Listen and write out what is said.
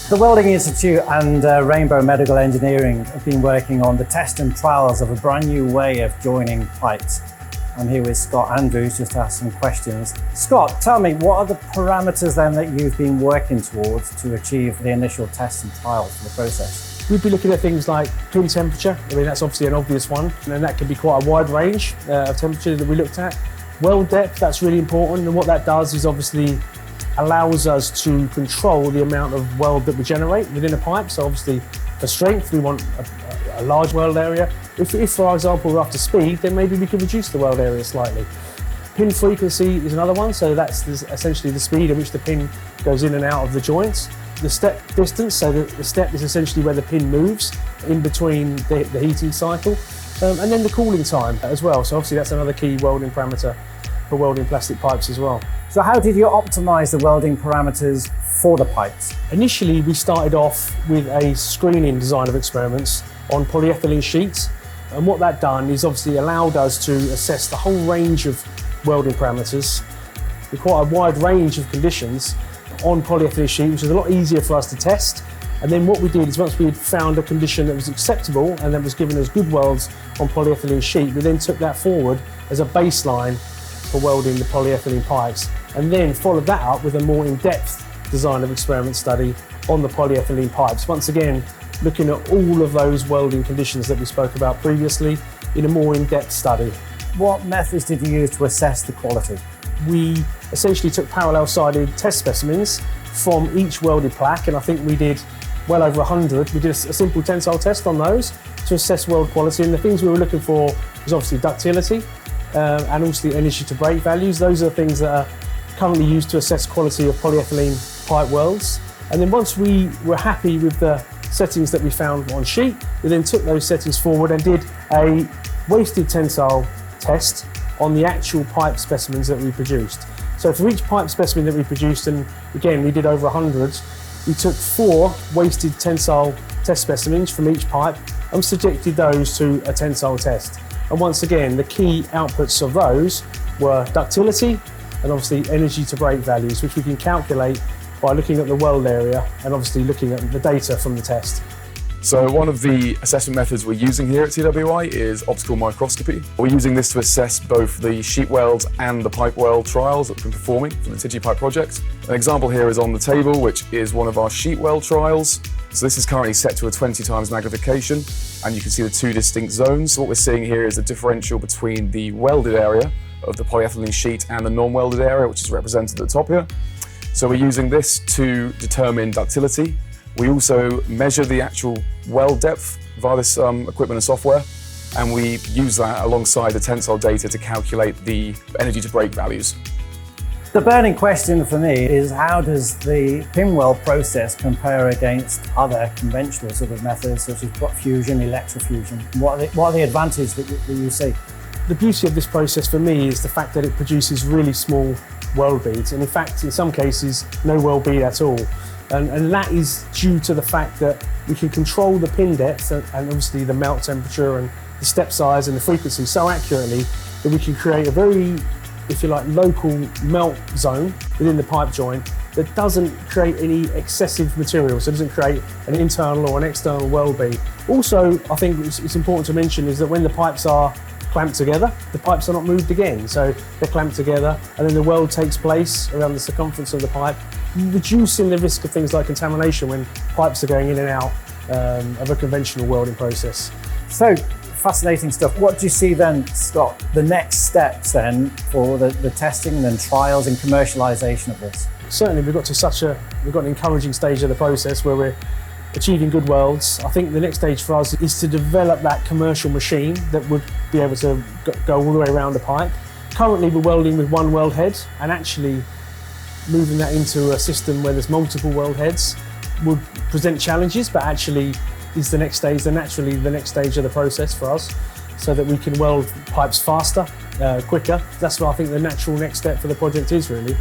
The Welding Institute and Rainbow Medical Engineering have been working on the test and trials of a brand new way of joining pipes. I'm here with Scott Andrews just to ask some questions. Scott, tell me, what are the parameters then that you've been working towards to achieve the initial tests and trials for the process? We'd be looking at things like pin temperature. I mean, that's obviously an obvious one, and that can be quite a wide range of temperature that we looked at. Weld depth, that's really important, and what that does is obviously allows us to control the amount of weld that we generate within a pipe. So obviously for strength, we want a large weld area. If for example, we're after speed, then maybe we can reduce the weld area slightly. Pin frequency is another one, so that's essentially the speed at which the pin goes in and out of the joints. The step distance, so the step is essentially where the pin moves in between the heating cycle. And then the cooling time as well. So obviously that's another key welding parameter for welding plastic pipes as well. So how did you optimize the welding parameters for the pipes? Initially, we started off with a screening design of experiments on polyethylene sheets. And what that done is obviously allowed us to assess the whole range of welding parameters with quite a wide range of conditions on polyethylene sheet, which is a lot easier for us to test. And then what we did is once we had found a condition that was acceptable and that was giving us good welds on polyethylene sheet, we then took that forward as a baseline for welding the polyethylene pipes, and then followed that up with a more in-depth design of experiment study on the polyethylene pipes. Once again, looking at all of those welding conditions that we spoke about previously in a more in-depth study. What methods did you use to assess the quality? We essentially took parallel-sided test specimens from each welded plaque, and I think we did well over 100. We did a simple tensile test on those to assess weld quality, and the things we were looking for was obviously ductility, and also the energy to break values. Those are things that are currently used to assess quality of polyethylene pipe welds. And then once we were happy with the settings that we found on sheet, we then took those settings forward and did a wasted tensile test on the actual pipe specimens that we produced. So for each pipe specimen that we produced, and again we did over 100, we took 4 wasted tensile test specimens from each pipe and subjected those to a tensile test. And once again, the key outputs of those were ductility and obviously energy to break values, which we can calculate by looking at the weld area and obviously looking at the data from the test. So one of the assessment methods we're using here at TWI is optical microscopy. We're using this to assess both the sheet welds and the pipe weld trials that we've been performing for the TWI pipe project. An example here is on the table, which is one of our sheet weld trials. So this is currently set to a 20 times magnification, and you can see the 2 distinct zones. So what we're seeing here is the differential between the welded area of the polyethylene sheet and the non-welded area, which is represented at the top here. So we're using this to determine ductility. We also measure the actual weld depth via this equipment and software, and we use that alongside the tensile data to calculate the energy to break values. The burning question for me is, how does the Pinweld process compare against other conventional sort of methods such as fusion, electrofusion? What are the advantages that you see? The beauty of this process for me is the fact that it produces really small weld beads, and in fact in some cases no weld bead at all. And that is due to the fact that we can control the pin depth and obviously the melt temperature and the step size and the frequency so accurately that we can create a very, if you like, local melt zone within the pipe joint that doesn't create any excessive material, so it doesn't create an internal or an external weld bead. Also, I think it's important to mention is that when the pipes are clamped together, the pipes are not moved again, so they're clamped together and then the weld takes place around the circumference of the pipe, reducing the risk of things like contamination when pipes are going in and out of a conventional welding process. So, fascinating stuff. What do you see then, Scott, the next steps then for the testing and trials and commercialisation of this? Certainly we've got an encouraging stage of the process where we're achieving good welds. I think the next stage for us is to develop that commercial machine that would be able to go all the way around the pipe. Currently we're welding with 1 weld head, and actually moving that into a system where there's multiple weld heads would present challenges, but actually is the next stage, naturally the next stage of the process for us, so that we can weld pipes faster, quicker. That's what I think the natural next step for the project is really.